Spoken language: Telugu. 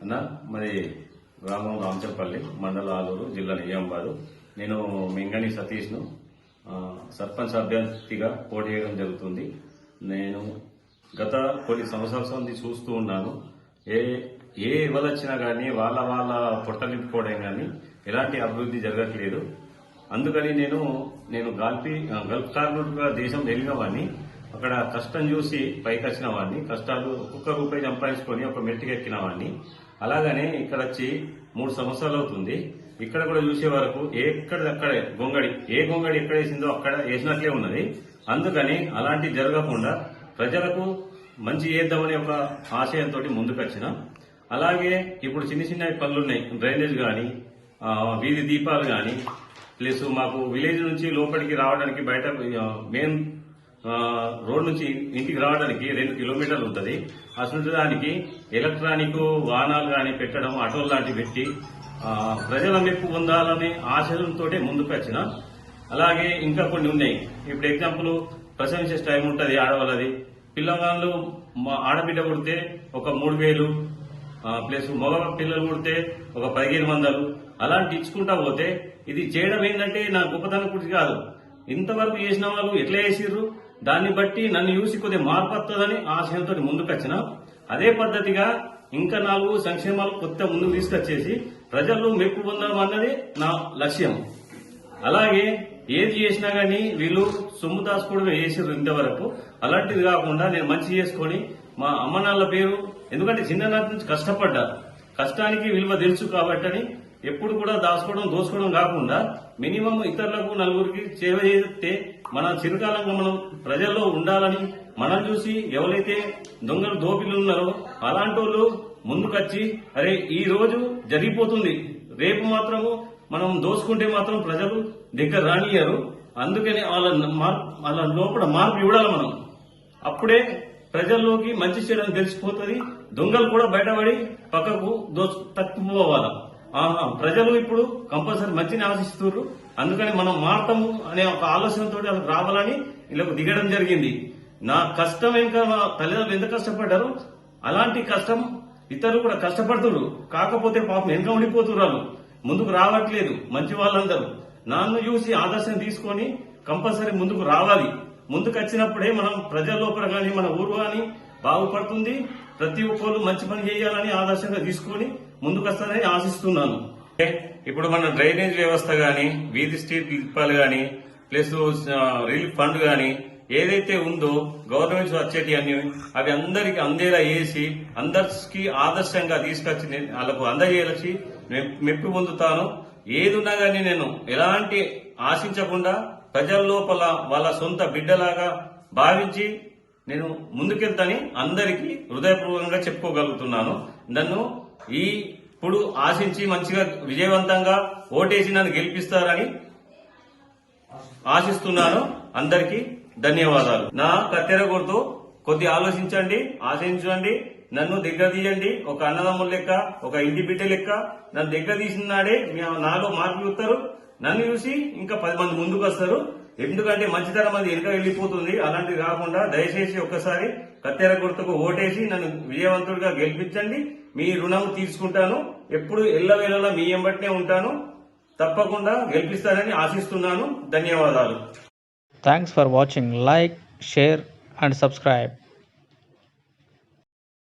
అన్న మరి గ్రామం రామచంపల్లి మండల ఆలూరు జిల్లా నిజామాబాద్. నేను మెంగని సతీష్ను సర్పంచ్ అభ్యర్థిగా పోటీ చేయడం జరుగుతుంది. నేను గత కొన్ని సంవత్సరాల నుండి చూస్తూ ఉన్నాను. ఏ ఎవరొచ్చినా కానీ వాళ్ళ పొట్టలింపుకోవడం కానీ ఎలాంటి అభివృద్ధి జరగట్లేదు. అందుకని నేను గల్ఫ్ కార్మికుడుగా దేశం వెళ్ళిన వాడిని, అక్కడ కష్టం చూసి పైకి వచ్చిన వాడిని, కష్టాలు ఒక్కొక్క రూపాయి సంపాదించుకొని ఒక మెట్టికి ఎక్కిన వాడిని. అలాగనే ఇక్కడ వచ్చి 3 సంవత్సరాలు అవుతుంది. ఇక్కడ కూడా చూసే వరకు ఎక్కడక్కడే ఏ గొంగడి ఎక్కడ వేసిందో అక్కడ వేసినట్లే ఉన్నది. అందుకని అలాంటివి జరగకుండా ప్రజలకు మంచి చేద్దామనే ఒక ఆశయంతో ముందుకొచ్చిన. అలాగే ఇప్పుడు చిన్న చిన్న పనులున్నాయి, డ్రైనేజ్ కానీ, వీధి దీపాలు కానీ, ప్లస్ మాకు విలేజ్ నుంచి లోపలికి రావడానికి బయట మెయిన్ రోడ్ నుంచి ఇంటికి రావడానికి 2 కిలోమీటర్లు ఉంటుంది. అసలు దానికి ఎలక్ట్రానిక్ వాహనాలు కానీ పెట్టడం, ఆటోలు లాంటివి పెట్టి ప్రజల మెప్పు పొందాలనే ఆశయంతో ముందుకు వచ్చిన. అలాగే ఇంకా కొన్ని ఉన్నాయి. ఇప్పుడు ఎగ్జాంపుల్ ప్రసవించే టైం ఉంటుంది ఆడవాళ్ళది. పిల్లవాళ్ళు ఆడబిడ్డ పుడితే ఒక 3000, ప్లస్ మగ పిల్లలు పుడితే ఒక 1500 అలాంటి ఇచ్చుకుంటా పోతే ఇది చేయడం ఏంటంటే నా గొప్పతనం గురించి కాదు. ఇంతవరకు చేసిన వాళ్ళు ఎట్లా చేసిర్రు, దాన్ని బట్టి నన్ను చూసి కొద్దిగా మార్పు వస్తుందని ఆశయంతో ముందుకొచ్చిన. అదే పద్ధతిగా ఇంకా 4 సంక్షేమాలు కొత్త ముందుకు తీసుకొచ్చేసి ప్రజల్లో మెప్పు పొందడం అన్నది నా లక్ష్యం. అలాగే ఏది చేసినా గానీ వీళ్ళు సొమ్ము దాచుకోవడం చేసిర్రు ఇంతవరకు. అలాంటిది కాకుండా నేను మంచి చేసుకుని మా అమ్మ నాన్నల పేరు, ఎందుకంటే చిన్ననాటి నుంచి కష్టపడ్డా, కష్టానికి విలువ తెలుసు కాబట్టి ఎప్పుడు కూడా దాచుకోవడం దోచుకోవడం కాకుండా మినిమం ఇతరులకు 4గురికి సేవ చేస్తే మన చిరకాలంగా మనం ప్రజల్లో ఉండాలని, మనం చూసి ఎవరైతే దొంగలు దోపిలు ఉన్నారో అలాంటి వాళ్ళు ముందుకొచ్చి అరే ఈ రోజు జరిగిపోతుంది, రేపు మాత్రము మనం దోచుకుంటే మాత్రం ప్రజలు దగ్గర రానియ్యారు. అందుకని వాళ్ళ లోపల మార్పు ఇవ్వాలి మనం. అప్పుడే ప్రజల్లోకి మంచి చేయడం తెలిసిపోతుంది. దొంగలు కూడా బయటపడి పక్కకు తక్కుపోవాలి. ప్రజలు ఇప్పుడు కంపల్సరీ మంచిని ఆశిస్తున్నారు. అందుకని మనం మారతాము అనే ఒక ఆలోచనతో వాళ్ళకి రావాలని వీళ్ళకు దిగడం జరిగింది. నా కష్టం ఇంకా మా తల్లిదండ్రులు ఎంత కష్టపడ్డారు అలాంటి కష్టం ఇతరులు కూడా కష్టపడుతున్నారు. కాకపోతే పాపం వెనక ఉండిపోతున్నారు, ముందుకు రావట్లేదు. మంచి వాళ్ళందరూ నన్ను చూసి ఆదర్శం తీసుకొని కంపల్సరీ ముందుకు రావాలి. ముందుకు వచ్చినప్పుడే మనం ప్రజల లోపల కానీ మన ఊరు కానీ బాగుపడుతుంది. ప్రతి ఒక్కరు మంచి పని చేయాలని ఆదర్శంగా తీసుకొని ముందుకు వస్తారని ఆశిస్తున్నాను. ఇప్పుడు మన డ్రైనేజ్ వ్యవస్థ గాని, వీధి స్ట్రీట్ దీపాలు గాని, ప్లస్ రిలీఫ్ ఫండ్ గాని ఏదైతే ఉందో గవర్నమెంట్ వచ్చేటి అన్ని అవి అందరికి అందేలా చేసి అందరికి ఆదర్శంగా తీసుకొచ్చి వాళ్ళకు అందజేయాల్సి మెప్పు పొందుతాను. ఏదున్నా గానీ నేను ఎలాంటి ఆశించకుండా ప్రజల లోపల వాళ్ళ సొంత బిడ్డలాగా భావించి నేను ముందుకెళ్తాని అందరికీ హృదయపూర్వకంగా చెప్పుకోగలుగుతున్నాను. నన్ను ఇప్పుడు ఆశించి మంచిగా విజయవంతంగా ఓటేసి నన్ను గెలిపిస్తారని ఆశిస్తున్నాను. అందరికీ ధన్యవాదాలు. నా కత్తెర గుర్తు కొద్ది ఆలోచించండి, ఆశించండి, నన్ను దగ్గర తీయండి. ఒక అన్నదమ్ముల లెక్క, ఒక ఇంటి బిడ్డ లెక్క నన్ను దగ్గర తీసిన నాడే నాలో మార్పు చూస్తారు. నన్ను చూసి ఇంకా 10 మంది ముందుకు వస్తారు. ఎందుకంటే మంచితనం అది వెనుక వెళ్లిపోతుంది. అలాంటిది కాకుండా దయచేసి ఒక్కసారి కత్తెర గుర్తుకు ఓటేసి నన్ను విజయవంతుడిగా గెలిపించండి. మీ రుణం తీసుకుంటాను. ఎప్పుడు ఎల్లవేళలా మీ ఎంబట్నే ఉంటాను. తప్పకుండా గెలిపిస్తానని ఆశిస్తున్నాను. ధన్యవాదాలు. Thanks for watching. Like, share and subscribe.